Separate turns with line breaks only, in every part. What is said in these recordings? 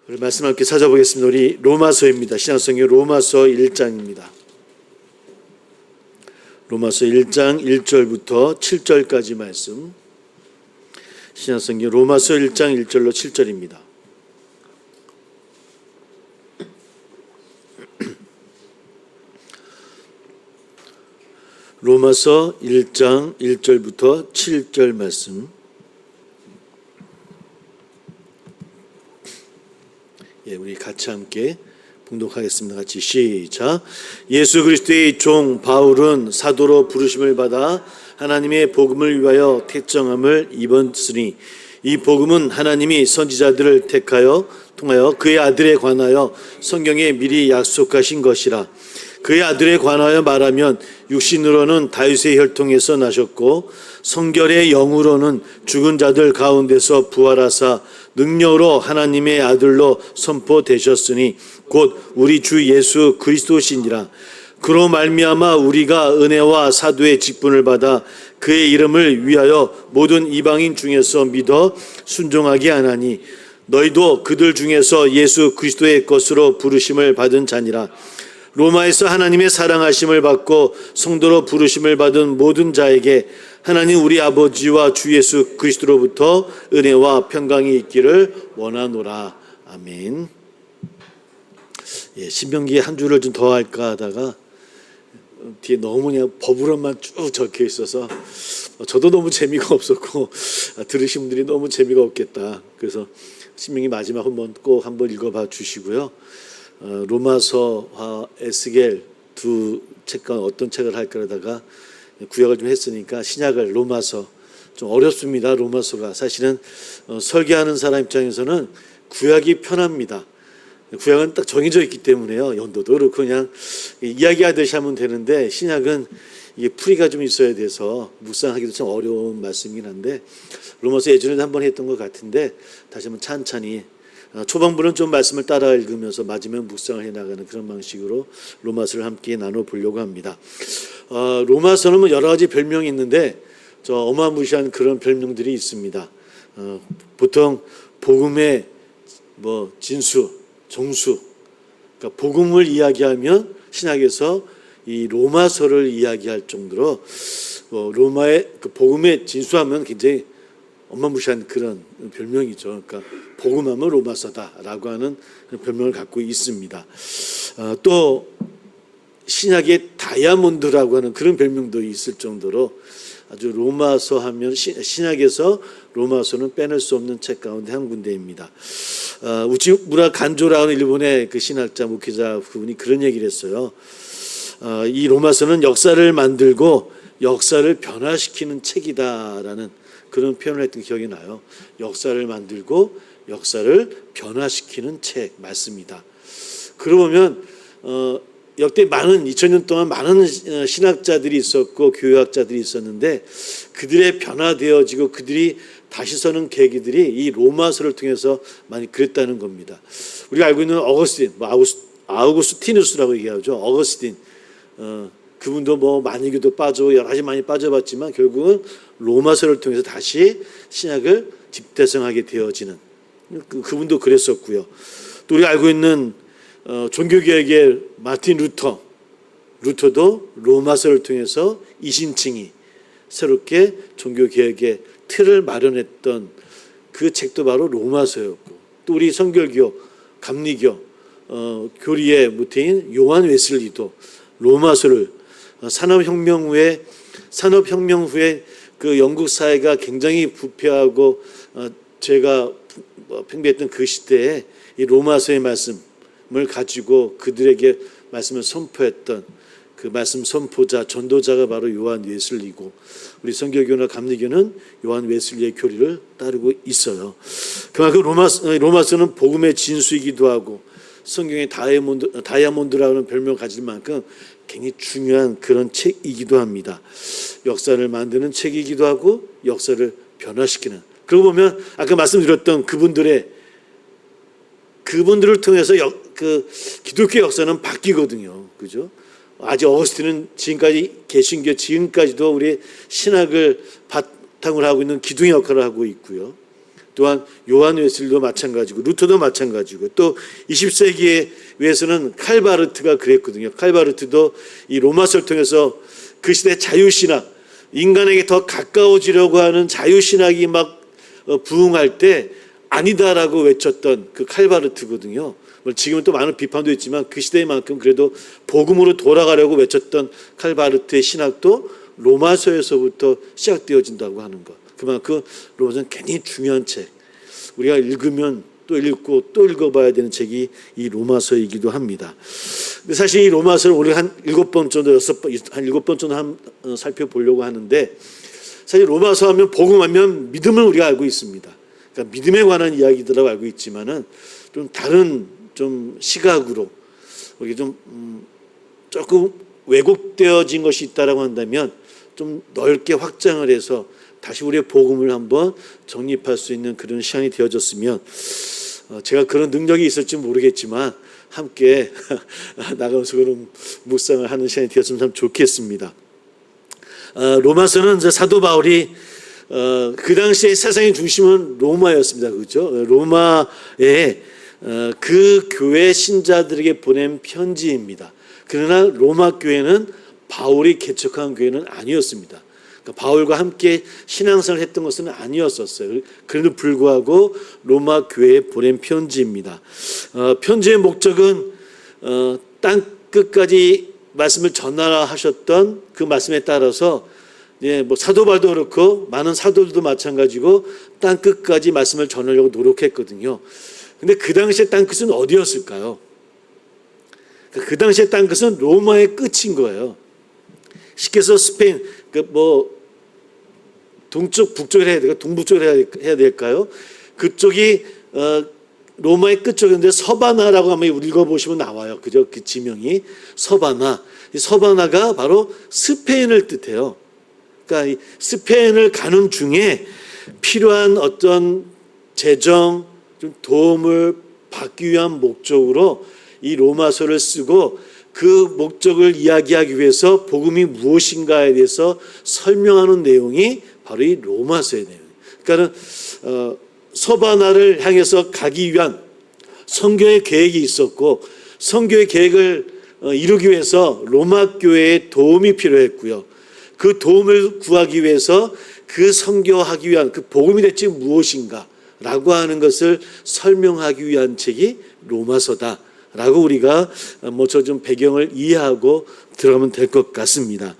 우리 말씀 함께 찾아보겠습니다. 우리 로마서입니다. 신약성경 로마서 1장입니다. 로마서 1장 1절부터 7절까지 말씀. 신약성경 로마서 1장 1절로 7절입니다. 로마서 1장 1절부터 7절 말씀. 우리 같이 함께 봉독하겠습니다. 같이 시작. 예수 그리스도의 종 바울은 사도로 부르심을 받아 하나님의 복음을 위하여 택정함을 입었으니 이 복음은 하나님이 선지자들을 통하여 그의 아들에 관하여 성경에 미리 약속하신 것이라. 그의 아들에 관하여 말하면 육신으로는 다윗의 혈통에서 나셨고 성결의 영으로는 죽은 자들 가운데서 부활하사 능력으로 하나님의 아들로 선포되셨으니 곧 우리 주 예수 그리스도시니라. 그로 말미암아 우리가 은혜와 사도의 직분을 받아 그의 이름을 위하여 모든 이방인 중에서 믿어 순종하게 하나니 너희도 그들 중에서 예수 그리스도의 것으로 부르심을 받은 자니라. 로마에서 하나님의 사랑하심을 받고 성도로 부르심을 받은 모든 자에게 하나님 우리 아버지와 주 예수 그리스도로부터 은혜와 평강이 있기를 원하노라. 아멘. 신명기에 한 줄을 좀 더 할까 하다가 뒤에 너무 그냥 법으로만 쭉 적혀 있어서 저도 너무 재미가 없었고 들으신 분들이 너무 재미가 없겠다. 그래서 신명기 마지막 꼭 한번 읽어봐 주시고요. 로마서와 에스겔 두 책 가운데 어떤 책을 할까 하다가 구약을 좀 했으니까 신약을 로마서 좀 어렵습니다. 로마서가 사실은 설계하는 사람 입장에서는 구약이 편합니다. 구약은 딱 정해져 있기 때문에요. 연도도 그렇고 그냥 이야기하듯이 하면 되는데 신약은 이게 풀이가 좀 있어야 돼서 묵상하기도 참 어려운 말씀이긴 한데 로마서 예전에도 한번 했던 것 같은데 다시 한번 찬찬히 초반부는 좀 말씀을 따라 읽으면서 마지막에 묵상을 해나가는 그런 방식으로 로마서를 함께 나눠보려고 합니다. 로마서는 뭐 여러 가지 별명이 있는데 저 어마무시한 그런 별명들이 있습니다. 보통 복음의 진수, 정수, 그러니까 복음을 이야기하면 신약에서 이 로마서를 이야기할 정도로 로마의 그 복음의 진수하면 굉장히 어마무시한 그런 별명이죠. 그러니까 복음하면 로마서다라고 하는 별명을 갖고 있습니다. 또 신약의 다이아몬드라고 하는 그런 별명도 있을 정도로 아주 로마서 하면 신약에서 로마서는 빼낼 수 없는 책 가운데 한 군데입니다. 우치무라 간조라는 일본의 그 신학자 목회자 그분이 그런 얘기를 했어요. 이 로마서는 역사를 만들고 역사를 변화시키는 책이다라는 그런 표현을 했던 기억이 나요. 역사를 만들고 역사를 변화시키는 책 맞습니다. 그러고 보면 역대 2000년 동안 많은 신학자들이 있었고 교회학자들이 있었는데 그들의 변화되어지고 그들이 다시 서는 계기들이 이 로마서를 통해서 많이 그랬다는 겁니다. 우리가 알고 있는 어거스틴, 아우구스티누스라고 얘기하죠. 어거스틴, 그분도 만유교도 빠져 여러 가지 많이 빠져봤지만 결국은 로마서를 통해서 다시 신약을 집대성하게 되어지는 그분도 그랬었고요. 또 우리가 알고 있는 종교개혁의 마틴 루터도 로마서를 통해서 이신층이 새롭게 종교개혁의 틀을 마련했던 그 책도 바로 로마서였고 또 우리 성결교, 감리교, 교리의 무태인 요한 웨슬리도 로마서를 산업혁명 후에 그 영국 사회가 굉장히 부패하고 죄가 팽배했던 그 시대에 이 로마서의 말씀을 가지고 그들에게 말씀을 선포했던 그 말씀 선포자, 전도자가 바로 요한 웨슬리고 우리 성결교나 감리교는 요한 웨슬리의 교리를 따르고 있어요. 그만큼 로마서는 복음의 진수이기도 하고 성경의 다이아몬드라는 별명을 가질 만큼 굉장히 중요한 그런 책이기도 합니다. 역사를 만드는 책이기도 하고 역사를 변화시키는. 그러고 보면 아까 말씀드렸던 그분들을 통해서 기독교 역사는 바뀌거든요. 그죠? 아직 어거스틴은 지금까지 개신교 지금까지도 우리 신학을 바탕으로 하고 있는 기둥의 역할을 하고 있고요. 또한 요한 웨슬리도 마찬가지고 루터도 마찬가지고 또 20세기에 위해서는 칼바르트가 그랬거든요. 칼바르트도 이 로마서를 통해서 그 시대 자유신학, 인간에게 더 가까워지려고 하는 자유신학이 막 부흥할 때 아니다라고 외쳤던 그 칼바르트거든요. 지금은 또 많은 비판도 있지만 그 시대만큼 그래도 복음으로 돌아가려고 외쳤던 칼바르트의 신학도 로마서에서부터 시작되어진다고 하는 것. 그만큼 로마서는 굉장히 중요한 책. 우리가 읽으면 또 읽고 또 읽어봐야 되는 책이 이 로마서이기도 합니다. 근데 사실 이 로마서를 우리 한 7번 정도, 6번, 한 7번 정도 살펴보려고 하는데 사실 로마서 하면 복음하면 믿음을 우리가 알고 있습니다. 그러니까 믿음에 관한 이야기들이라고 알고 있지만은 좀 다른 좀 시각으로 우리 좀 조금 왜곡되어진 것이 있다라고 한다면 좀 넓게 확장을 해서 다시 우리의 복음을 한번 정립할 수 있는 그런 시간이 되어졌으면 제가 그런 능력이 있을지 모르겠지만 함께 나가면서 그런 묵상을 하는 시간이 되었으면 참 좋겠습니다. 로마서는 사도 바울이 그 당시에 세상의 중심은 로마였습니다. 그렇죠? 로마의 그 교회 신자들에게 보낸 편지입니다. 그러나 로마 교회는 바울이 개척한 교회는 아니었습니다. 그러니까 바울과 함께 신앙생활을 했던 것은 아니었었어요. 그래도 불구하고 로마 교회에 보낸 편지입니다. 편지의 목적은 땅 끝까지 말씀을 전하셨던 그 말씀에 따라서 뭐 사도 바울도 그렇고 많은 사도들도 마찬가지고 땅 끝까지 말씀을 전하려고 노력했거든요. 근데 그 당시에 땅 끝은 어디였을까요? 그 당시에 땅 끝은 로마의 끝인 거예요. 쉽게 해서 스페인, 뭐 동쪽 북쪽을 해야 될까, 동북쪽을 해야 될까요? 그쪽이 로마의 끝쪽인데 서바나라고 한번 읽어보시면 나와요. 그죠? 그 지명이 서바나. 이 서바나가 바로 스페인을 뜻해요. 그러니까 이 스페인을 가는 중에 필요한 어떤 재정, 좀 도움을 받기 위한 목적으로 이 로마서를 쓰고 그 목적을 이야기하기 위해서 복음이 무엇인가에 대해서 설명하는 내용이 바로 이 로마서의 내용이에요. 그러니까 서바나를 향해서 가기 위한 선교의 계획이 있었고 선교의 계획을 이루기 위해서 로마 교회의 도움이 필요했고요. 그 도움을 구하기 위해서 그 선교하기 위한 그 복음이 대체 무엇인가라고 하는 것을 설명하기 위한 책이 로마서다. 라고 우리가 저 좀 배경을 이해하고 들어가면 될 것 같습니다.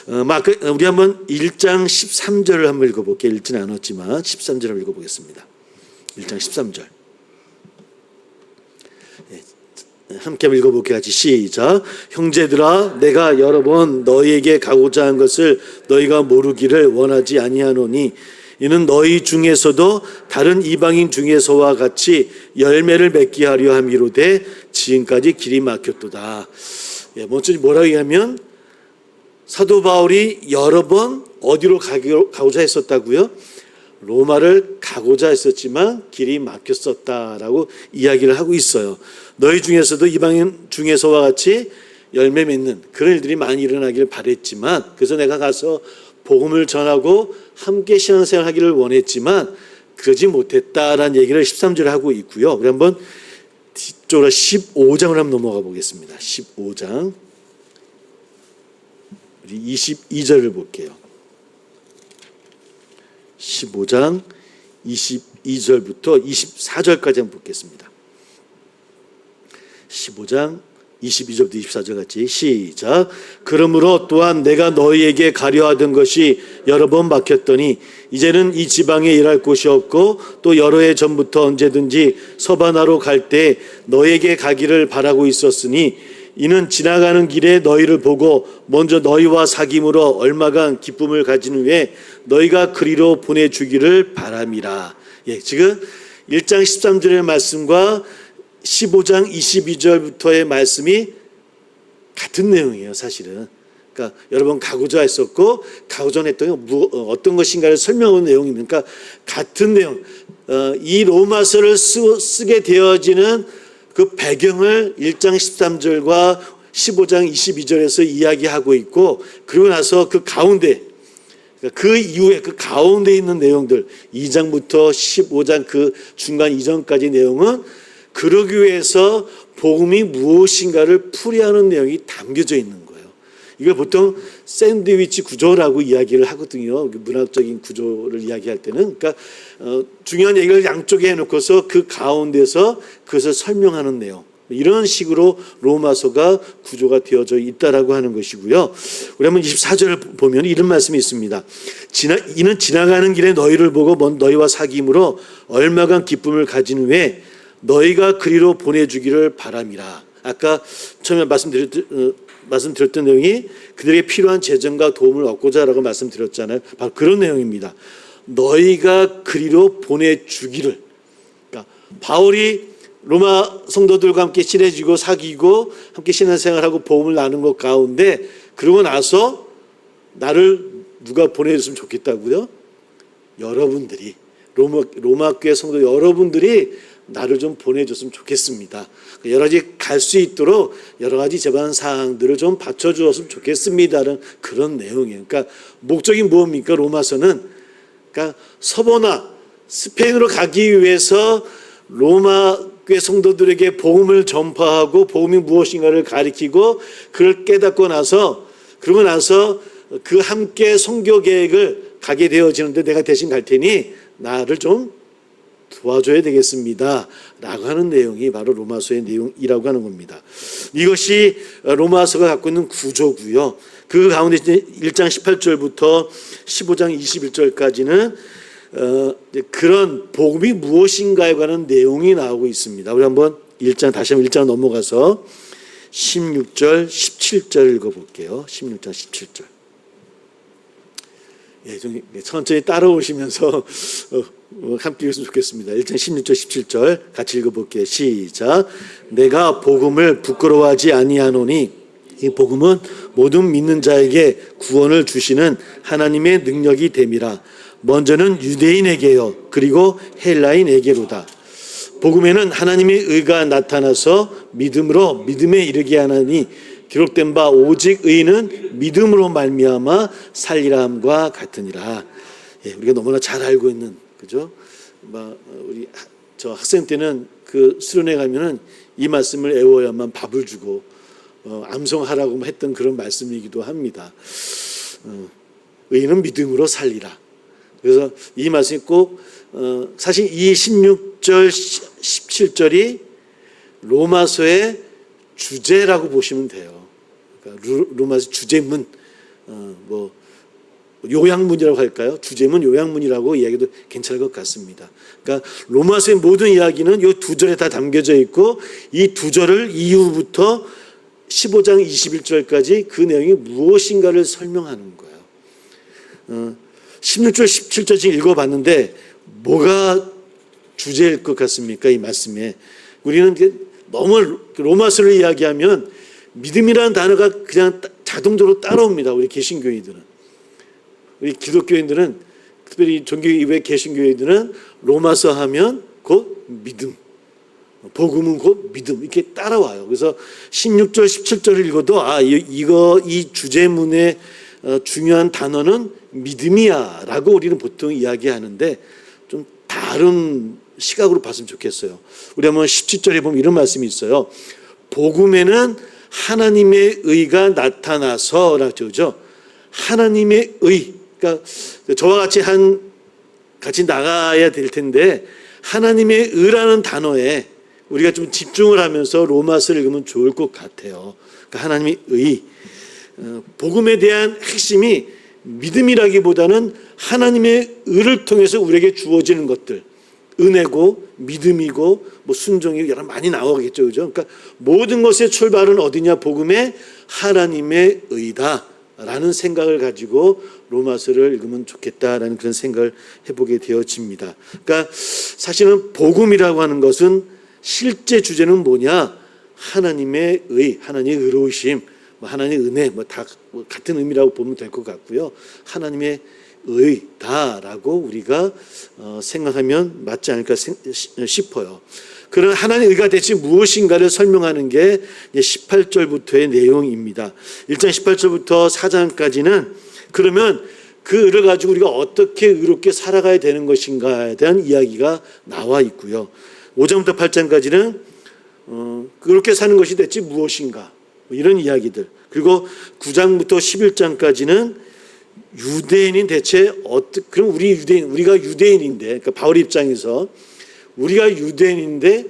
우리 한번 1장 13절을 한번 읽어볼게요. 읽지는 않았지만 13절을 읽어보겠습니다. 1장 13절. 함께 읽어볼게요. 같이 시작. 형제들아, 내가 여러 번 너희에게 가고자 한 것을 너희가 모르기를 원하지 아니하노니 이는 너희 중에서도 다른 이방인 중에서와 같이 열매를 맺게 하려 함이로되 지금까지 길이 막혔도다. 먼저 뭐라고 얘기하면 사도 바울이 여러 번 어디로 가고자 했었다고요? 로마를 가고자 했었지만 길이 막혔었다라고 이야기를 하고 있어요. 너희 중에서도 이방인 중에서와 같이 열매 맺는 그런 일들이 많이 일어나기를 바랬지만 그래서 내가 가서 복음을 전하고 함께 신앙생활 하기를 원했지만 그러지 못했다라는 얘기를 13절에 하고 있고요. 우리 한번 뒤쪽으로 15장을 한번 넘어가 보겠습니다. 15장 우리 22절을 볼게요. 15장 22절부터 24절까지 한번 보겠습니다. 15장 22절부터 24절 같이 시작. 그러므로 또한 내가 너희에게 가려 하던 것이 여러 번 막혔더니 이제는 이 지방에 일할 곳이 없고 또 여러 해 전부터 언제든지 서바나로 갈 때 너희에게 가기를 바라고 있었으니 이는 지나가는 길에 너희를 보고 먼저 너희와 사귐으로 얼마간 기쁨을 가진 후에 너희가 그리로 보내주기를 바람이라. 지금 1장 13절의 말씀과 15장 22절부터의 말씀이 같은 내용이에요. 사실은. 그러니까 여러 번 가고자 했었고 가고자 했던 게 어떤 것인가를 설명하는 내용입니다. 그러니까 같은 내용. 이 로마서를 쓰게 되어지는 그 배경을 1장 13절과 15장 22절에서 이야기하고 있고 그리고 나서 그 가운데 그 이후에 그 가운데 있는 내용들 2장부터 15장 그 중간 이전까지 내용은 그러기 위해서 복음이 무엇인가를 풀이하는 내용이 담겨져 있는 거예요. 이걸 보통 샌드위치 구조라고 이야기를 하거든요. 문학적인 구조를 이야기할 때는. 그러니까 중요한 얘기를 양쪽에 해놓고서 그 가운데서 그것을 설명하는 내용. 이런 식으로 로마서가 구조가 되어져 있다라고 하는 것이고요. 우리 한번 24절을 보면 이런 말씀이 있습니다. 이는 지나가는 길에 너희를 보고 너희와 사귐으로 얼마간 기쁨을 가진 후에 너희가 그리로 보내주기를 바람이라. 아까 처음에 말씀드렸던 내용이 그들에게 필요한 재정과 도움을 얻고자 라고 말씀드렸잖아요. 바로 그런 내용입니다. 너희가 그리로 보내주기를. 그러니까 바울이 로마 성도들과 함께 친해지고 사귀고 함께 신앙생활하고 복음을 나누는 것 가운데 그러고 나서 나를 누가 보내줬으면 좋겠다고요? 여러분들이 로마 교회 성도 여러분들이 나를 좀 보내줬으면 좋겠습니다. 여러 가지 갈 수 있도록 여러 가지 제반 사항들을 좀 받쳐주었으면 좋겠습니다라는 그런 내용이에요. 그러니까 목적이 뭡니까? 로마서는 그러니까 서버나 스페인으로 가기 위해서 로마 교회 성도들에게 복음을 전파하고 복음이 무엇인가를 가리키고 그걸 깨닫고 나서 그러고 나서 그 함께 선교 계획을 가게 되어지는데 내가 대신 갈 테니 나를 좀 도와줘야 되겠습니다 라고 하는 내용이 바로 로마서의 내용이라고 하는 겁니다. 이것이 로마서가 갖고 있는 구조고요. 그 가운데 1장 18절부터 15장 21절까지는 그런 복음이 무엇인가에 관한 내용이 나오고 있습니다. 우리 한번 1장 다시 한번 1장 넘어가서 16절 17절 읽어볼게요. 16장 17절. 예, 좀 천천히 따라오시면서 함께 읽었으면 좋겠습니다. 1장 16절 17절 같이 읽어볼게요. 시작. 내가 복음을 부끄러워하지 아니하노니 이 복음은 모든 믿는 자에게 구원을 주시는 하나님의 능력이 됨이라. 먼저는 유대인에게요 그리고 헬라인에게로다. 복음에는 하나님의 의가 나타나서 믿음으로 믿음에 이르게 하나니 기록된 바 오직 의인은 믿음으로 말미암아 살리라 함과 같으니라. 예, 우리가 너무나 잘 알고 있는 그죠? 우리 저 학생 때는 그 수련회 가면은 이 말씀을 외워야만 밥을 주고 암송하라고 했던 그런 말씀이기도 합니다. 의인은 믿음으로 살리라. 그래서 이 말씀이 꼭 사실 이 16절 17절이 로마서의 주제라고 보시면 돼요. 그러니까 로마서 주제문 요약문이라고 할까요? 주제문 요약문이라고 이야기도 괜찮을 것 같습니다. 그러니까 로마서의 모든 이야기는 이 두 절에 다 담겨져 있고 이 두 절을 이후부터 15장 21절까지 그 내용이 무엇인가를 설명하는 거예요. 16절 17절 지금 읽어봤는데 뭐가 주제일 것 같습니까? 이 말씀에 우리는 너무 로마서를 이야기하면 믿음이라는 단어가 그냥 자동적으로 따라옵니다. 우리 개신교인들은, 우리 기독교인들은, 특별히 종교 이외의 개신교인들은 로마서 하면 곧 믿음, 복음은 곧 믿음 이렇게 따라와요. 그래서 16절 17절을 읽어도 이 주제문의 중요한 단어는 믿음이야 라고 우리는 보통 이야기하는데 좀 다른 시각으로 봤으면 좋겠어요. 우리 한번 17절에 보면 이런 말씀이 있어요. 복음에는 하나님의 의가 나타나서 라고 그러죠. 하나님의 의, 그러니까 저와 같이 나가야 될 텐데 하나님의 의라는 단어에 우리가 좀 집중을 하면서 로마서를 읽으면 좋을 것 같아요. 그러니까 하나님의 의, 복음에 대한 핵심이 믿음이라기보다는 하나님의 의를 통해서 우리에게 주어지는 것들, 은혜고 믿음이고 순종이고 여러 많이 나오겠죠, 그죠? 그러니까 모든 것의 출발은 어디냐? 복음의 하나님의 의다라는 생각을 가지고 로마서를 읽으면 좋겠다라는 그런 생각을 해보게 되어집니다. 그러니까 사실은 복음이라고 하는 것은 실제 주제는 뭐냐? 하나님의 의, 하나님의 의로우심, 하나님의 은혜, 다 같은 의미라고 보면 될 것 같고요. 하나님의 의다라고 우리가 생각하면 맞지 않을까 싶어요. 그런 하나님의 의가 대체 무엇인가를 설명하는 게 18절부터의 내용입니다. 1장 18절부터 4장까지는 그러면 그 의를 가지고 우리가 어떻게 의롭게 살아가야 되는 것인가에 대한 이야기가 나와 있고요. 5장부터 8장까지는 그렇게 사는 것이 대체 무엇인가, 이런 이야기들. 그리고 9장부터 11장까지는 유대인인 대체 그럼 우리가 유대인인데, 그러니까 바울 입장에서 우리가 유대인인데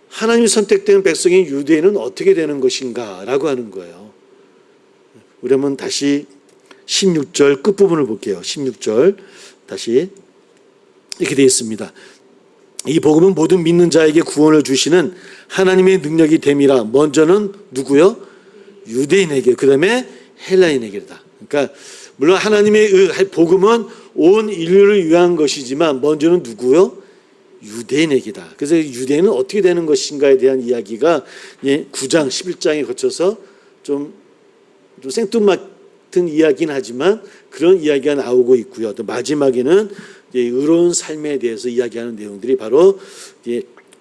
하나님이 선택된 백성인 유대인은 어떻게 되는 것인가라고 하는 거예요. 우리 한번 다시 16절 끝부분을 볼게요. 16절 다시 이렇게 되어 있습니다. 이 복음은 모든 믿는 자에게 구원을 주시는 하나님의 능력이 됨이라. 먼저는 누구요? 유대인에게, 그 다음에 헬라인에게다. 그러니까 물론 하나님의 복음은 온 인류를 위한 것이지만 먼저는 누구요? 유대인에게다. 그래서 유대인은 어떻게 되는 것인가에 대한 이야기가 9장, 11장에 거쳐서 좀 생뚱맞은 이야기는 하지만 그런 이야기가 나오고 있고요. 또 마지막에는 의로운 삶에 대해서 이야기하는 내용들이 바로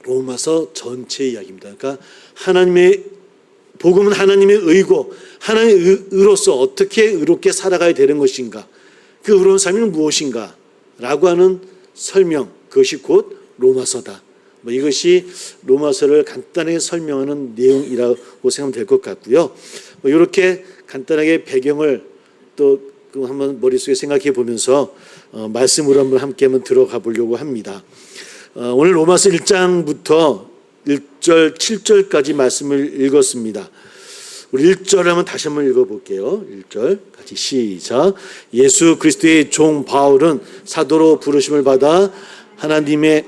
로마서 전체 이야기입니다. 그러니까 복음은 하나님의 의고 하나님의 의로서 어떻게 의롭게 살아가야 되는 것인가, 그 의로운 삶은 무엇인가 라고 하는 설명, 그것이 곧 로마서다. 이것이 로마서를 간단하게 설명하는 내용이라고 생각하면 될 것 같고요. 이렇게 간단하게 배경을 또 한번 머릿속에 생각해 보면서 말씀으로 함께 한번 들어가 보려고 합니다. 오늘 로마서 1장부터 1절, 7절까지 말씀을 읽었습니다. 우리 1절 한번 다시 한번 읽어볼게요. 1절 같이 시작. 예수 그리스도의 종 바울은 사도로 부르심을 받아 하나님의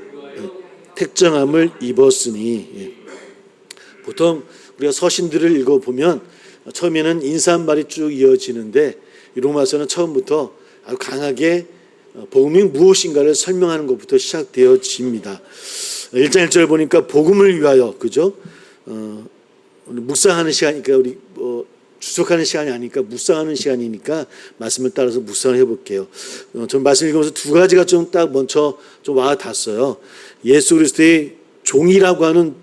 택정함을 입었으니. 보통 우리가 서신들을 읽어보면 처음에는 인사말이 쭉 이어지는데 이 로마서는 처음부터 아주 강하게 복음이 무엇인가를 설명하는 것부터 시작되어집니다. 1장 1절 보니까 복음을 위하여, 그죠? 묵상하는 시간이니까 우리 주석하는 시간이 아니니까 묵상하는 시간이니까 말씀을 따라서 묵상을 해볼게요. 전 말씀 읽으면서 두 가지가 좀 딱 먼저 좀 와닿았어요. 예수 그리스도의 종이라고 하는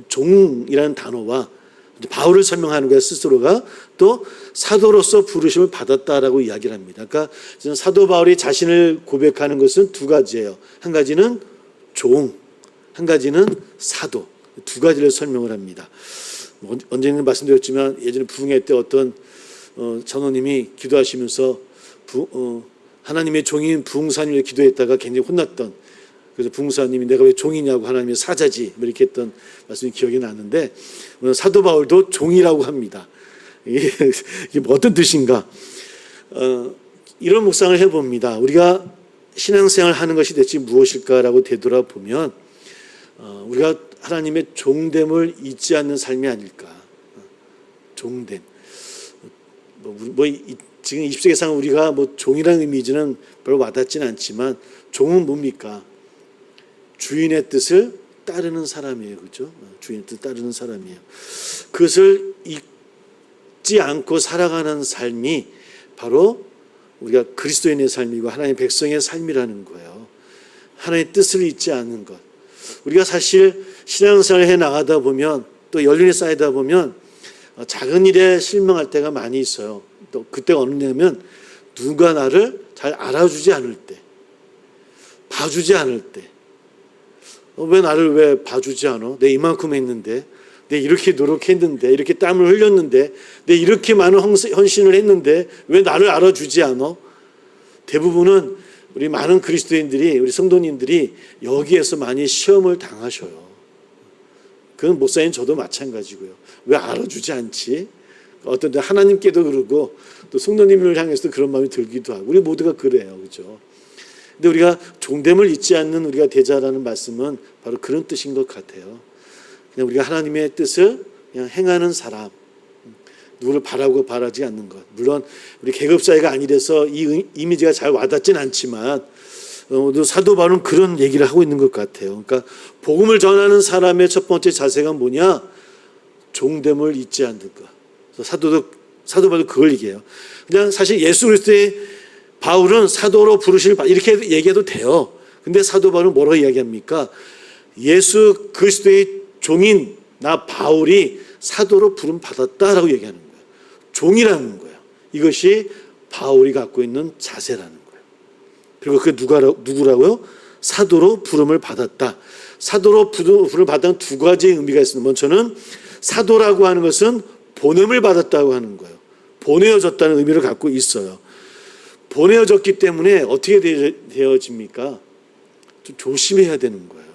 종이라는 단어와 바울을 설명하는 거예요. 스스로가 또 사도로서 부르심을 받았다라고 이야기를 합니다. 그러니까 사도 바울이 자신을 고백하는 것은 두 가지예요. 한 가지는 종, 한 가지는 사도. 두 가지를 설명을 합니다. 언제는 말씀드렸지만 예전에 부흥회 때 어떤 전호님이 기도하시면서 하나님의 종인 부흥사님을 기도했다가 굉장히 혼났던, 그래서 부흥사님이 내가 왜 종이냐고 하나님의 사자지 이렇게 했던 말씀이 기억이 나는데 사도 바울도 종이라고 합니다. 이게 어떤 뜻인가? 이런 묵상을 해봅니다. 우리가 신앙생활 하는 것이 대체 무엇일까라고 되돌아보면 우리가 하나님의 종됨을 잊지 않는 삶이 아닐까. 종됨. 지금 20세기 상 우리가 종이라는 이미지는 별로 와닿지는 않지만 종은 뭡니까? 주인의 뜻을 따르는 사람이에요. 그렇죠? 주인의 뜻을 따르는 사람이에요. 그것을 잊지 않고 살아가는 삶이 바로 우리가 그리스도인의 삶이고 하나님의 백성의 삶이라는 거예요. 하나님의 뜻을 잊지 않는 것. 우리가 사실 신앙생활을 해 나가다 보면 또 연륜이 쌓이다 보면 작은 일에 실망할 때가 많이 있어요. 또 그때가 어느냐면 누가 나를 잘 알아주지 않을 때, 봐주지 않을 때. 왜 나를 왜 봐주지 않아? 내가 이만큼 했는데, 내가 이렇게 노력했는데, 이렇게 땀을 흘렸는데, 내가 이렇게 많은 헌신을 했는데 왜 나를 알아주지 않아? 대부분은 우리 많은 그리스도인들이, 우리 성도님들이 여기에서 많이 시험을 당하셔요. 그건 목사님 저도 마찬가지고요. 왜 알아주지 않지? 어떤 때 하나님께도 그러고 또 성도님을 향해서도 그런 마음이 들기도 하고 우리 모두가 그래요. 그렇죠? 근데 우리가 종됨을 잊지 않는 우리가 되자라는 말씀은 바로 그런 뜻인 것 같아요. 그냥 우리가 하나님의 뜻을 그냥 행하는 사람, 누구를 바라고 바라지 않는 것. 물론 우리 계급사회가 아니라서 이 이미지가 잘 와닿진 않지만 사도 바울은 그런 얘기를 하고 있는 것 같아요. 그러니까 복음을 전하는 사람의 첫 번째 자세가 뭐냐? 종됨을 잊지 않는 것. 사도 바울도 그걸 얘기해요. 그냥 사실 예수 그리스도의 바울은 사도로 부르심을 이렇게 얘기해도 돼요. 근데 사도 바울은 뭐라고 이야기합니까? 예수 그리스도의 종인 나 바울이 사도로 부름 받았다라고 얘기하는 거예요. 종이라는 거예요. 이것이 바울이 갖고 있는 자세라는 거예요. 그리고 그 누구라고요? 사도로 부름을 받았다. 사도로 부름을 받은 두 가지의 의미가 있습니다. 먼저는 사도라고 하는 것은 보냄을 받았다고 하는 거예요. 보내어졌다는 의미를 갖고 있어요. 보내어졌기 때문에 어떻게 되어집니까? 좀 조심해야 되는 거예요.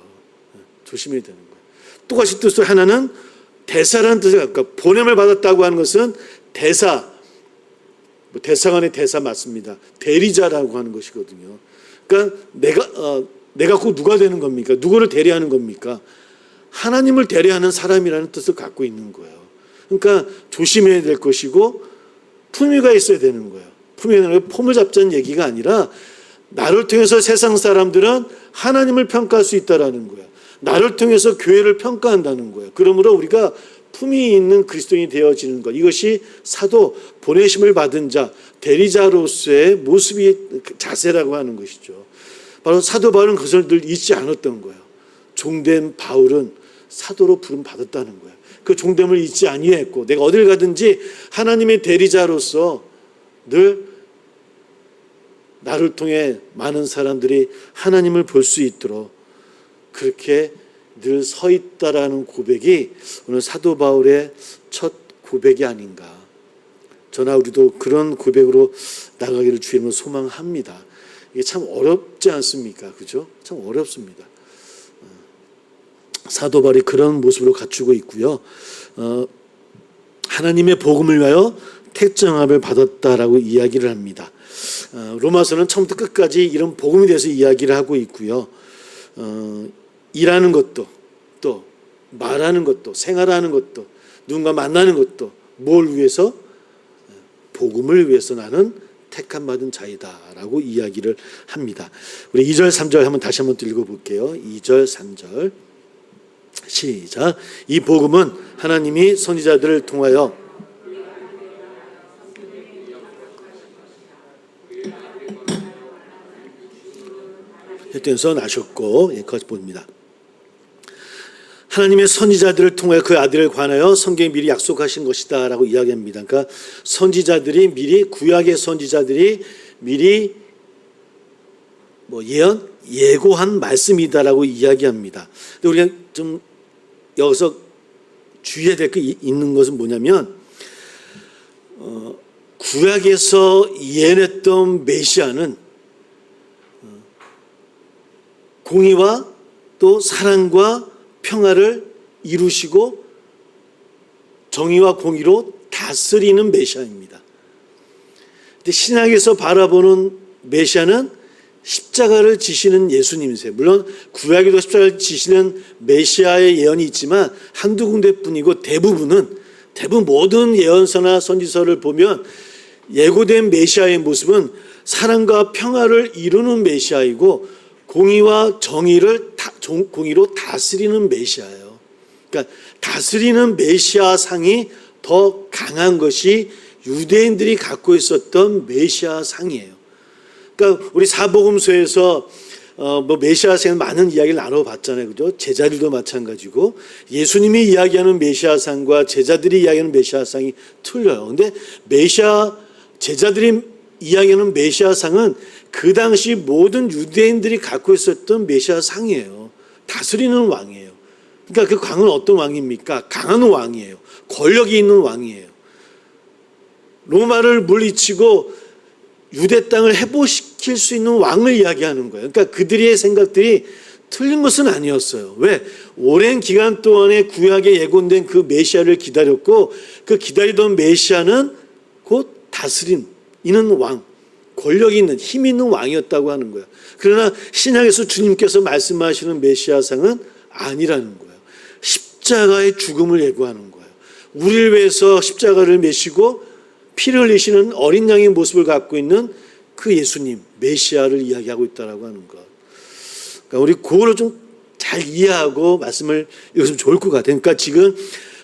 조심해야 되는 거예요. 똑같이 뜻으로 하나는 대사라는 뜻을 갖고, 보냄을 받았다고 하는 것은 대사, 대사관의 대사 맞습니다. 대리자라고 하는 것이거든요. 그러니까 내가 꼭 누가 되는 겁니까? 누구를 대리하는 겁니까? 하나님을 대리하는 사람이라는 뜻을 갖고 있는 거예요. 그러니까 조심해야 될 것이고 품위가 있어야 되는 거예요. 품위는 폼을 잡자는 얘기가 아니라 나를 통해서 세상 사람들은 하나님을 평가할 수 있다라는 거예요. 나를 통해서 교회를 평가한다는 거예요. 그러므로 우리가 품위 있는 그리스도인이 되어지는 것, 이것이 사도, 보내심을 받은 자, 대리자로서의 모습이 자세라고 하는 것이죠. 바로 사도 바울은 그것을 늘 잊지 않았던 거예요. 종된 바울은 사도로 부름 받았다는 거예요. 그 종됨을 잊지 아니했고, 내가 어딜 가든지 하나님의 대리자로서 늘 나를 통해 많은 사람들이 하나님을 볼 수 있도록 그렇게 늘 서 있다라는 고백이 오늘 사도 바울의 첫 고백이 아닌가. 저나 우리도 그런 고백으로 나가기를 주님으로 소망합니다. 이게 참 어렵지 않습니까? 그죠? 참 어렵습니다. 사도 바울이 그런 모습으로 갖추고 있고요. 하나님의 복음을 위하여 택정함을 받았다라고 이야기를 합니다. 로마서는 처음부터 끝까지 이런 복음에 대해서 이야기를 하고 있고요. 일하는 것도, 또 말하는 것도, 생활하는 것도, 누군가 만나는 것도 뭘 위해서? 복음을 위해서 나는 택함 받은 자이다라고 이야기를 합니다. 우리 2절 3절 한번 다시 한번 읽어볼게요. 2절 3절 시작. 이 복음은 하나님이 선지자들을 통하여 혈통에서 나셨고, 거기서 봅니다. 하나님의 선지자들을 통하여 그 아들을 관하여 성경이 미리 약속하신 것이다 라고 이야기합니다. 그러니까 선지자들이 미리, 구약의 선지자들이 미리 예고한 말씀이다라고 이야기합니다. 근데 우리가 좀 여기서 주의해야 될 게 있는 것은 뭐냐면, 구약에서 예언했던 메시아는 공의와 또 사랑과 평화를 이루시고 정의와 공의로 다스리는 메시아입니다. 근데 신약에서 바라보는 메시아는 십자가를 지시는 예수님이세요. 물론 구약에도 십자가를 지시는 메시아의 예언이 있지만 한두 군데뿐이고 대부분 모든 예언서나 선지서를 보면 예고된 메시아의 모습은 사랑과 평화를 이루는 메시아이고 공의와 공의로 다스리는 메시아예요. 그러니까 다스리는 메시아 상이 더 강한 것이 유대인들이 갖고 있었던 메시아 상이에요. 그러니까 우리 사복음서에서 메시아 상은 많은 이야기를 나눠봤잖아요, 그죠? 제자들도 마찬가지고 예수님이 이야기하는 메시아 상과 제자들이 이야기하는 메시아 상이 틀려요. 근데 제자들이 이야기하는 메시아 상은 그 당시 모든 유대인들이 갖고 있었던 메시아 상이에요. 다스리는 왕이에요. 그러니까 그 왕은 어떤 왕입니까? 강한 왕이에요. 권력이 있는 왕이에요. 로마를 물리치고 유대 땅을 회복시킬 수 있는 왕을 이야기하는 거예요. 그러니까 그들의 생각들이 틀린 것은 아니었어요. 왜? 오랜 기간 동안에 구약에 예고된 그 메시아를 기다렸고 그 기다리던 메시아는 곧 다스리는 왕, 권력이 있는, 힘 있는 왕이었다고 하는 거예요. 그러나 신약에서 주님께서 말씀하시는 메시아상은 아니라는 거예요. 십자가의 죽음을 예고하는 거예요. 우리를 위해서 십자가를 메시고 피를 흘리시는 어린 양의 모습을 갖고 있는 그 예수님, 메시아를 이야기하고 있다고 하는 것. 그러니까 우리 그거를 좀 잘 이해하고 말씀을 읽으면 좋을 것 같아요. 그러니까 지금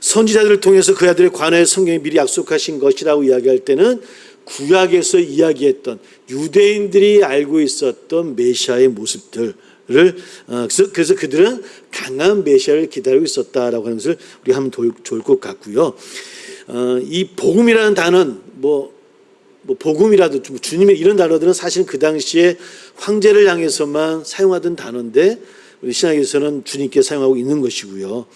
선지자들을 통해서 그 아들의 관하여 성경이 미리 약속하신 것이라고 이야기할 때는 구약에서 이야기했던 유대인들이 알고 있었던 메시아의 모습들을 그래서 그들은 강한 메시아를 기다리고 있었다라고 하는 것을 우리가 하면 좋을 것 같고요. 이 복음이라는 단어는 뭐 복음이라도 주님의 이런 단어들은 사실 그 당시에 황제를 향해서만 사용하던 단어인데 우리 신약에서는 주님께 사용하고 있는 것이고요.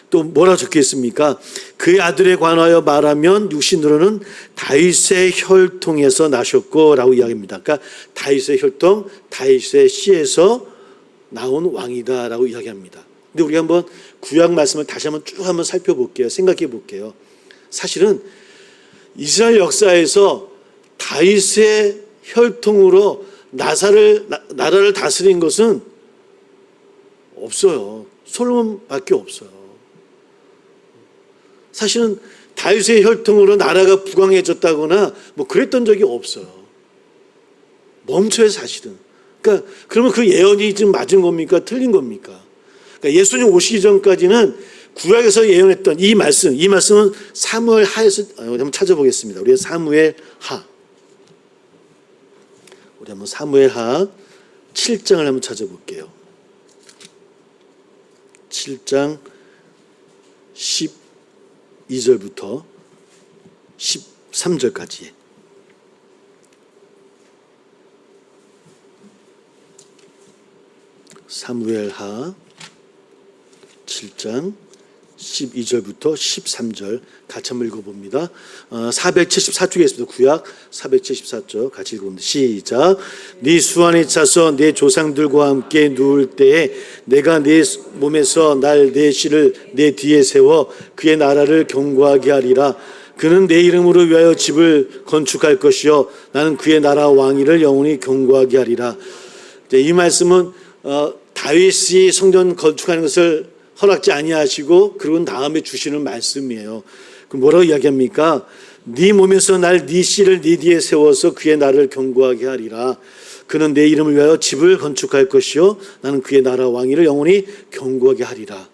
또 뭐라 적혀 있습니까? 그의 아들에 관하여 말하면 육신으로는 다윗의 혈통에서 나셨고라고 이야기합니다. 그러니까 다윗의 혈통, 다윗의 씨에서 나온 왕이다라고 이야기합니다. 근데 우리가 한번 구약 말씀을 다시 한번 쭉 한번 살펴볼게요. 생각해 볼게요. 사실은 이스라엘 역사에서 다윗의 혈통으로 나라를 다스린 것은 없어요. 솔로몬밖에 없어요. 사실은 다윗의 혈통으로 나라가 부강해졌다거나 뭐 그랬던 적이 없어요. 멈춰요, 사실은. 그러니까 그러면 그 예언이 지금 맞은 겁니까? 틀린 겁니까? 그러니까 예수님 오시기 전까지는 구약에서 예언했던 이 말씀은 사무엘 하에서 한번 찾아보겠습니다. 우리가 사무엘 하. 우리 한번 사무엘 하 7장을 한번 찾아볼게요. 7장 12절부터 13절까지. 사무엘하 7장 12절부터 13절 같이 한번 읽어봅니다. 474쪽에 있습니다. 구약 474쪽 같이 읽어봅니다. 시작. 네 수완에 차서 내 조상들과 함께 누울 때에 내가 내 몸에서 내 씨를 내 뒤에 세워 그의 나라를 견고하게 하리라. 그는 내 이름으로 위하여 집을 건축할 것이요 나는 그의 나라 왕위를 영원히 견고하게 하리라. 이 말씀은 다윗이 성전 건축하는 것을 허락지 아니하시고 그러고 다음에 주시는 말씀이에요. 그럼 뭐라고 이야기합니까? 네 몸에서 네 씨를 네 뒤에 세워서 그의 나라를 견고하게 하리라. 그는 내 이름을 위하여 집을 건축할 것이요 나는 그의 나라 왕위를 영원히 견고하게 하리라.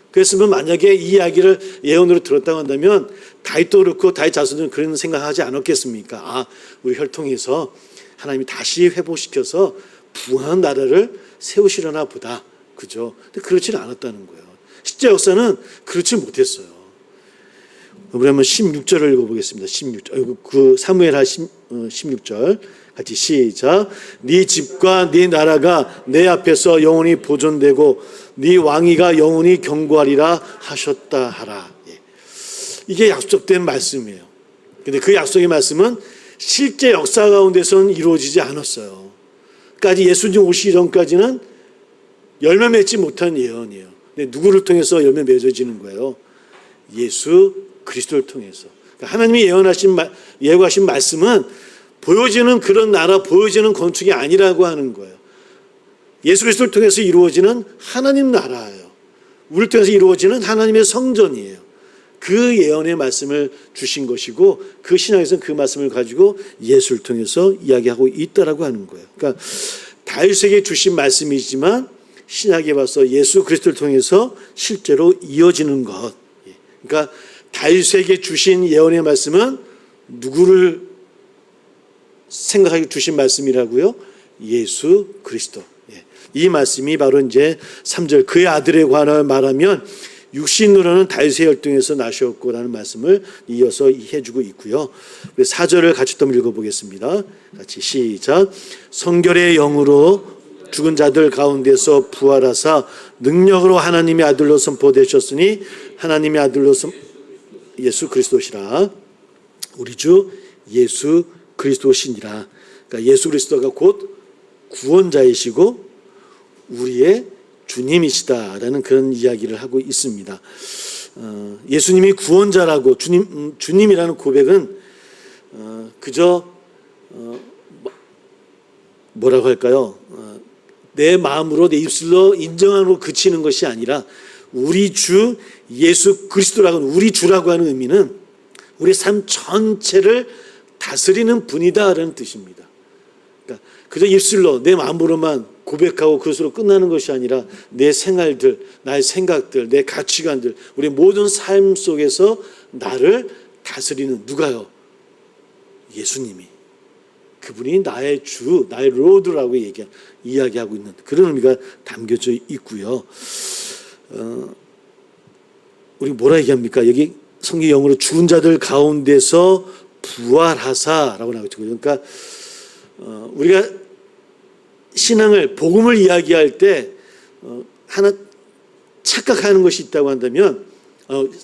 그랬으면 만약에 이 이야기를 예언으로 들었다고 한다면 다윗도 그렇고 다윗 자손들은 그런 생각하지 않았겠습니까? 우리 혈통에서 하나님이 다시 회복시켜서 부강한 나라를 세우시려나 보다. 그죠? 근데 그렇지는 않았다는 거예요. 실제 역사는 그렇지 못했어요. 우리 한번 16절을 읽어보겠습니다. 16절. 그 사무엘하 16절 같이 시작. 네 집과 네 나라가 내 앞에서 영원히 보존되고 네 왕위가 영원히 견고하리라 하셨다 하라. 이게 약속된 말씀이에요. 근데 그 약속의 말씀은 실제 역사 가운데서는 이루어지지 않았어요. 까지 예수님 오시기 전까지는 열매 맺지 못한 예언이에요. 근데 누구를 통해서 열매 맺어지는 거예요? 예수 그리스도를 통해서. 그러니까 하나님이 예고하신 말씀은 보여지는 그런 나라, 보여지는 건축이 아니라고 하는 거예요. 예수 그리스도를 통해서 이루어지는 하나님 나라예요. 우리를 통해서 이루어지는 하나님의 성전이에요. 그 예언의 말씀을 주신 것이고 그 신약에서는 그 말씀을 가지고 예수를 통해서 이야기하고 있다라고 하는 거예요. 그러니까 다윗에게 주신 말씀이지만 신약에 봐서 예수 그리스도를 통해서 실제로 이어지는 것. 그러니까 다윗에게 주신 예언의 말씀은 누구를 생각하게 주신 말씀이라고요? 예수 그리스도. 이 말씀이 바로 이제 3절 그의 아들에 관하여 말하면 육신으로는 다윗의 혈통에서 나셨고라는 말씀을 이어서 해주고 있고요. 4절을 같이 또 읽어보겠습니다. 같이 시작. 성결의 영으로 죽은 자들 가운데서 부활하사 능력으로 하나님의 아들로 선포되셨으니 하나님의 아들로 예수 그리스도시라. 우리 주 예수 그리스도시니라. 그러니까 예수 그리스도가 곧 구원자이시고 우리의 주님이시다라는 그런 이야기를 하고 있습니다. 예수님이 구원자라고 주님이라는 고백은 그저 뭐라고 할까요? 내 마음으로 내 입술로 인정하고 그치는 것이 아니라 우리 주 예수 그리스도라고 하는 우리 주라고 하는 의미는 우리 삶 전체를 다스리는 분이다라는 뜻입니다. 그러니까 그저 입술로 내 마음으로만 고백하고 그것으로 끝나는 것이 아니라 내 생활들, 나의 생각들, 내 가치관들, 우리 모든 삶 속에서 나를 다스리는 누가요? 예수님이. 그분이 나의 주, 나의 로드라고 이야기하고 있는 그런 의미가 담겨져 있고요. 우리 뭐라 얘기합니까? 여기 성경 영어로 죽은 자들 가운데서 부활하사라고 나오죠. 그러니까 우리가 신앙을 복음을 이야기할 때 하나 착각하는 것이 있다고 한다면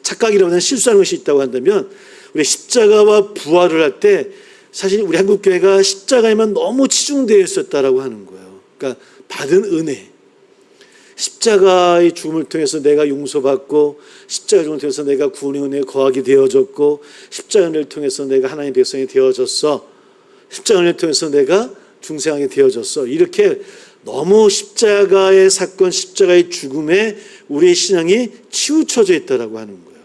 착각이라고 실수하는 것이 있다고 한다면 우리 십자가와 부활을 할 때 사실 우리 한국 교회가 십자가에만 너무 치중되어 있었다라고 하는 거예요. 그러니까 받은 은혜, 십자가의 죽음을 통해서 내가 용서받고 십자가의 죽음을 통해서 내가 구원의 은혜에 거하게 되어졌고 십자가의 은혜를 통해서 내가 하나님의 백성이 되어졌어. 십자가의 은혜를 통해서 내가 중생하게 되어졌어. 이렇게 너무 십자가의 사건, 십자가의 죽음에 우리의 신앙이 치우쳐져 있다라고 하는 거예요.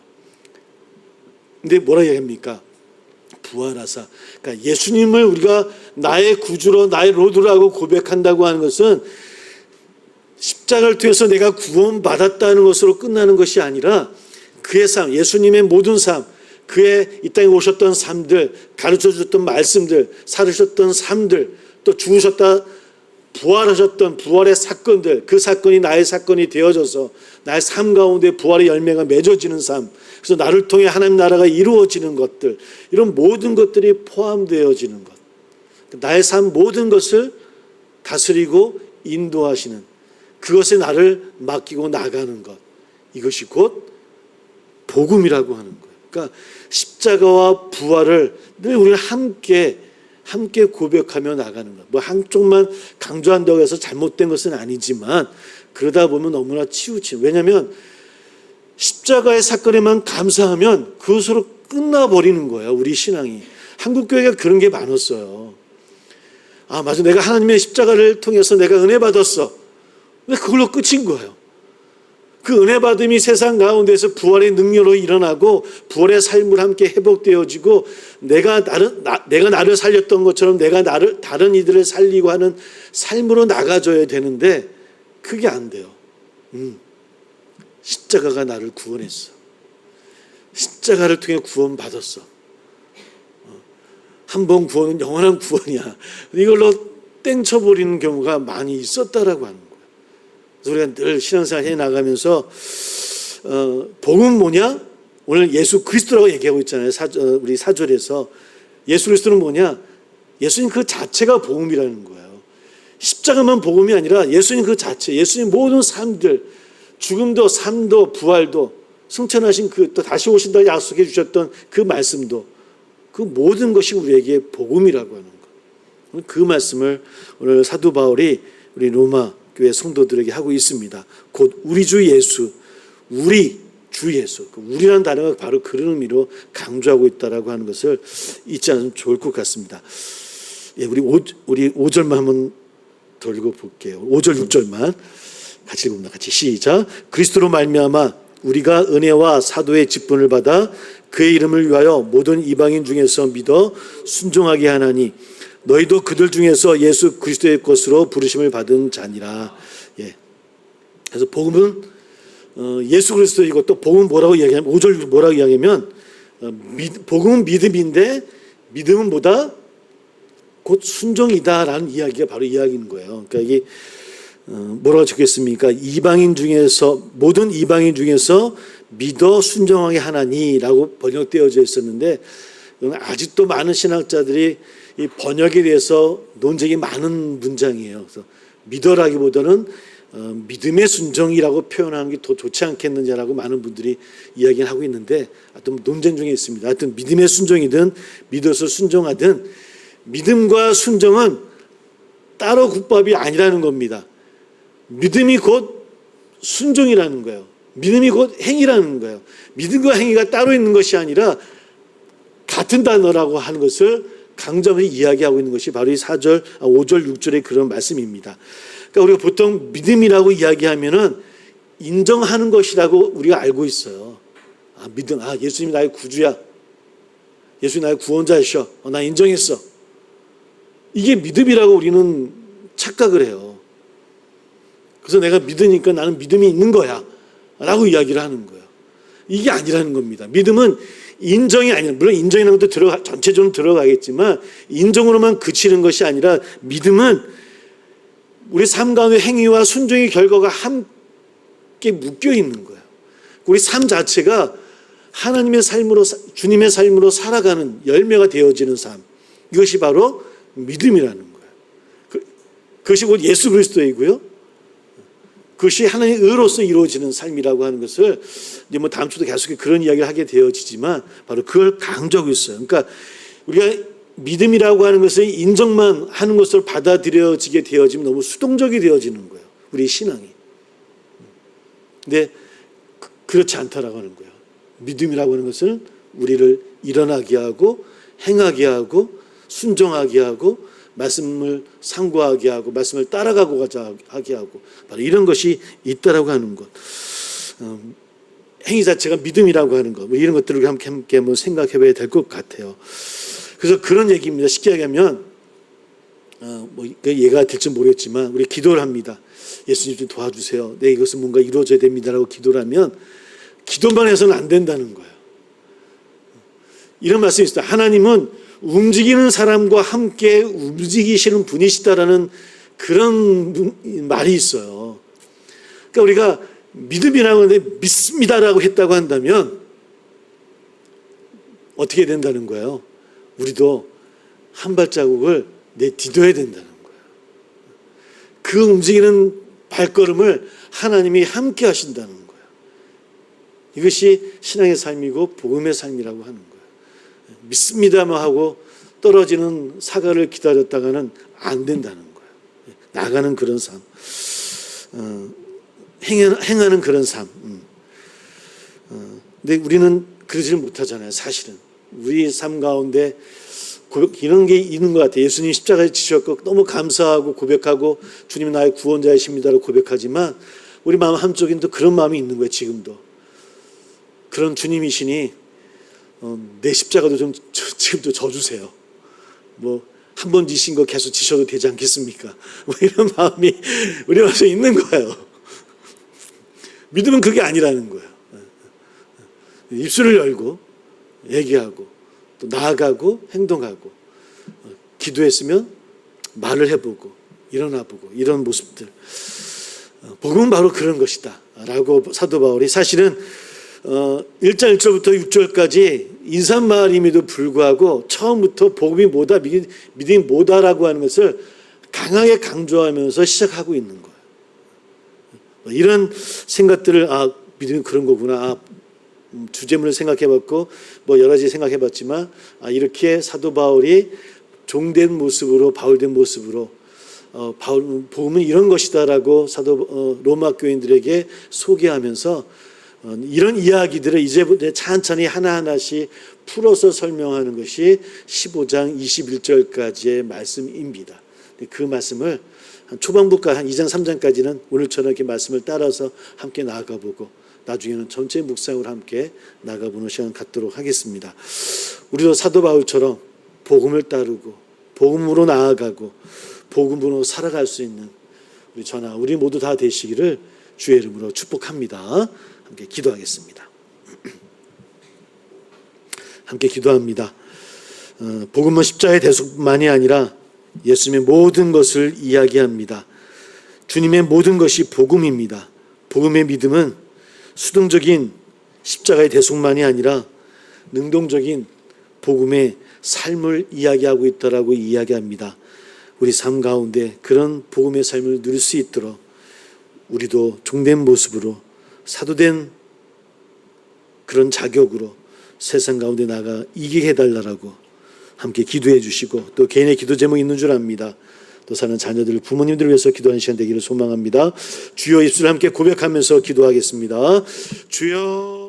근데 뭐라 얘기합니까? 부활하사. 그러니까 예수님을 우리가 나의 구주로, 나의 로드라고 고백한다고 하는 것은 십자가를 통해서 내가 구원받았다는 것으로 끝나는 것이 아니라 그의 삶, 예수님의 모든 삶, 그의 이 땅에 오셨던 삶들, 가르쳐 주셨던 말씀들, 살으셨던 삶들, 또 죽으셨다 부활하셨던 부활의 사건들, 그 사건이 나의 사건이 되어져서 나의 삶 가운데 부활의 열매가 맺어지는 삶, 그래서 나를 통해 하나님 나라가 이루어지는 것들, 이런 모든 것들이 포함되어지는 것, 나의 삶 모든 것을 다스리고 인도하시는, 그것에 나를 맡기고 나가는 것, 이것이 곧 복음이라고 하는 거예요. 그러니까 십자가와 부활을 늘 우리는 함께 고백하며 나가는 것. 뭐 한쪽만 강조한다고 해서 잘못된 것은 아니지만 그러다 보면 너무나 치우치는. 왜냐하면 십자가의 사건에만 감사하면 그것으로 끝나버리는 거예요. 우리 신앙이. 한국 교회가 그런 게 많았어요. 아 맞아, 내가 하나님의 십자가를 통해서 내가 은혜 받았어. 근데 그걸로 끝인 거예요. 그 은혜 받음이 세상 가운데서 부활의 능력으로 일어나고 부활의 삶을 함께 회복되어지고 내가 나를 살렸던 것처럼 내가 다른 이들을 살리고 하는 삶으로 나가줘야 되는데 그게 안 돼요. 십자가가 나를 구원했어. 십자가를 통해 구원받았어. 한 번 구원은 영원한 구원이야. 이걸로 땡쳐버리는 경우가 많이 있었다라고 하는 거예요. 그래서 우리가 늘 신앙생활 해나가면서 복음은 뭐냐? 오늘 예수 그리스도라고 얘기하고 있잖아요. 우리 사절에서 예수 그리스도는 뭐냐? 예수님 그 자체가 복음이라는 거예요. 십자가만 복음이 아니라 예수님 그 자체, 예수님 모든 삶들, 죽음도 삶도 부활도 승천하신 그 또 다시 오신다고 약속해 주셨던 그 말씀도, 그 모든 것이 우리에게 복음이라고 하는 것. 그 말씀을 오늘 사도 바울이 우리 로마 교회 성도들에게 하고 있습니다. 곧 우리 주 예수, 우리 주 예수. 우리라는 단어가 바로 그런 의미로 강조하고 있다라고 하는 것을 잊지 않으면 좋을 것 같습니다. 예, 우리 5절만 한번 더 읽어볼게요. 5절, 6절만 같이 읽어봅니다. 같이 시작. 그리스도로 말미암아 우리가 은혜와 사도의 직분을 받아 그의 이름을 위하여 모든 이방인 중에서 믿어 순종하게 하나니 너희도 그들 중에서 예수 그리스도의 것으로 부르심을 받은 자니라. 예. 그래서 복음은 예수 그리스도이고 또 복음은 뭐라고 이야기하면 5절 뭐라고 이야기하면 복음은 믿음인데 믿음은 뭐다? 곧 순종이다라는 이야기가 바로 이야기인 거예요. 그러니까 이게 뭐라고 적혔습니까? 이방인 중에서 모든 이방인 중에서 믿어 순종하게 하나니라고 번역되어져 있었는데 아직도 많은 신학자들이 이 번역에 대해서 논쟁이 많은 문장이에요. 그래서 믿어라기보다는 믿음의 순종이라고 표현하는 게 더 좋지 않겠느냐라고 많은 분들이 이야기를 하고 있는데 하여튼 논쟁 중에 있습니다. 하여튼 믿음의 순종이든 믿어서 순종하든 믿음과 순종은 따로 국밥이 아니라는 겁니다. 믿음이 곧 순종이라는 거예요. 믿음이 곧 행위라는 거예요. 믿음과 행위가 따로 있는 것이 아니라 같은 단어라고 하는 것을 강조하면서 이야기하고 있는 것이 바로 이 5절, 6절의 그런 말씀입니다. 그러니까 우리가 보통 믿음이라고 이야기하면은 인정하는 것이라고 우리가 알고 있어요. 믿음, 예수님이 나의 구주야. 예수님이 나의 구원자이셔. 나 인정했어. 이게 믿음이라고 우리는 착각을 해요. 그래서 내가 믿으니까 나는 믿음이 있는 거야 라고 이야기를 하는 거예요. 이게 아니라는 겁니다. 믿음은 인정이 아니라, 물론 인정이라는 것도 전체적으로 들어가겠지만 인정으로만 그치는 것이 아니라 믿음은 우리 삶 가운데 행위와 순종의 결과가 함께 묶여 있는 거예요. 우리 삶 자체가 하나님의 삶으로, 주님의 삶으로 살아가는 열매가 되어지는 삶, 이것이 바로 믿음이라는 거예요. 그것이 곧 예수 그리스도이고요, 그것이 하나님의 의로서 이루어지는 삶이라고 하는 것을 이제 뭐 다음 주도 계속 그런 이야기를 하게 되어지지만 바로 그걸 강조하고 있어요. 그러니까 우리가 믿음이라고 하는 것을 인정만 하는 것으로 받아들여지게 되어지면 너무 수동적이 되어지는 거예요, 우리 신앙이. 근데 그렇지 않다라고 하는 거예요. 믿음이라고 하는 것은 우리를 일어나게 하고 행하게 하고 순종하게 하고 말씀을 상고하게 하고 말씀을 따라가고 하게 하고 바로 이런 것이 있다라고 하는 것. 행위 자체가 믿음이라고 하는 것, 뭐 이런 것들을 함께 한번 생각해 봐야 될 것 같아요. 그래서 그런 얘기입니다. 쉽게 얘기하면 뭐 이해가 될지 모르겠지만 우리 기도를 합니다. 예수님 좀 도와주세요. 네, 이것은 뭔가 이루어져야 됩니다라고 기도를 하면 기도만 해서는 안 된다는 거예요. 이런 말씀이 있어요. 하나님은 움직이는 사람과 함께 움직이시는 분이시다라는 그런 말이 있어요. 그러니까 우리가 믿음이라고 하는데 믿습니다라고 했다고 한다면 어떻게 된다는 거예요? 우리도 한 발자국을 내디뎌야 된다는 거예요. 그 움직이는 발걸음을 하나님이 함께 하신다는 거예요. 이것이 신앙의 삶이고 복음의 삶이라고 하는 거예요. 믿습니다만 하고 떨어지는 사과를 기다렸다가는 안 된다는 거예요. 나가는 그런 삶, 행하는 그런 삶. 근데 우리는 그러지를 못하잖아요. 사실은 우리 삶 가운데 이런 게 있는 것 같아요. 예수님 십자가에 지셨고 너무 감사하고 고백하고 주님은 나의 구원자이십니다라고 고백하지만 우리 마음 한쪽엔 또 그런 마음이 있는 거예요. 지금도 그런 주님이시니 내 십자가도 좀 지금도 져주세요. 뭐 한 번 지신 거 계속 지셔도 되지 않겠습니까? 뭐 이런 마음이 우리 마음에 있는 거예요. 믿음은 그게 아니라는 거예요. 입술을 열고 얘기하고 또 나아가고 행동하고 기도했으면 말을 해보고 일어나보고 이런 모습들, 복음은 바로 그런 것이다 라고 사도 바울이 사실은 1장 1절부터 6절까지 인사말임에도 불구하고 처음부터 복음이 뭐다, 믿음이 뭐다라고 하는 것을 강하게 강조하면서 시작하고 있는 거예요. 이런 생각들을 믿음이 그런 거구나. 주제문을 생각해봤고 뭐 여러 가지 생각해봤지만 이렇게 사도 바울이 종된 모습으로 바울된 모습으로 복음은 이런 것이다라고 사도 로마 교인들에게 소개하면서 이런 이야기들을 이제부터 천천히 하나하나씩 풀어서 설명하는 것이 15장 21절까지의 말씀입니다. 그 말씀을 초반부까 한 2장 3장까지는 오늘처럼 이렇게 말씀을 따라서 함께 나아가보고 나중에는 전체 묵상으로 함께 나가보는 시간 갖도록 하겠습니다. 우리도 사도 바울처럼 복음을 따르고 복음으로 나아가고 복음으로 살아갈 수 있는 우리 모두 다 되시기를 주의 이름으로 축복합니다. 함께 기도하겠습니다. 함께 기도합니다. 복음은 십자가의 대속만이 아니라 예수님의 모든 것을 이야기합니다. 주님의 모든 것이 복음입니다. 복음의 믿음은 수동적인 십자가의 대속만이 아니라 능동적인 복음의 삶을 이야기하고 있다라고 이야기합니다. 우리 삶 가운데 그런 복음의 삶을 누릴 수 있도록 우리도 종된 모습으로 사도된 그런 자격으로 세상 가운데 나가 이기게 해달라고 함께 기도해 주시고 또 개인의 기도 제목이 있는 줄 압니다. 또 사는 자녀들 부모님들을 위해서 기도하는 시간 되기를 소망합니다. 주여 입술을 함께 고백하면서 기도하겠습니다. 주여